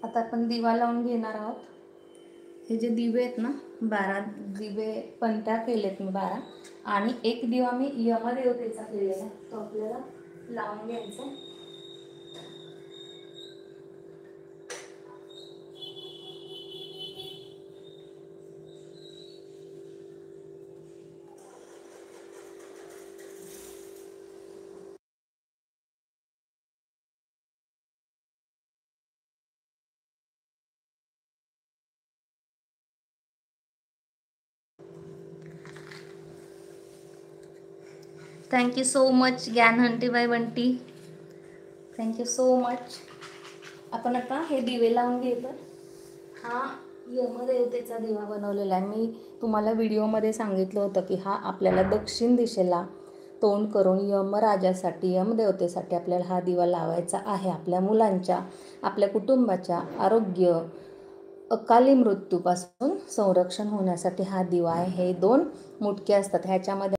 आता आपण दिवा लावून घेणार आहोत। हे जे दिवे आहेत ना, 12 दिवे पंत्या केलेत मी 12, आणि एक दिवा मी यमदेवतेचा केलेला आहे, तो आपल्याला लावून घ्यायचा। थँक्यू सो मच ज्ञान हंटीबाई बंटी, थँक्यू सो मच। आपण आता हे दिवे लावून घेतो। हा यमदेवतेचा दिवा बनवलेला आहे। मी तुम्हाला व्हिडिओमध्ये सांगितलं होतं की हा आपल्याला दक्षिण दिशेला तोंड करून यमराजासाठी, यमदेवतेसाठी आपल्याला हा दिवा लावायचा आहे। आपल्या मुलांच्या, आपल्या कुटुंबाच्या आरोग्य, अकाली मृत्यूपासून संरक्षण होण्यासाठी हा दिवा आहे। हे 2 मुटके असतात, ह्याच्यामध्ये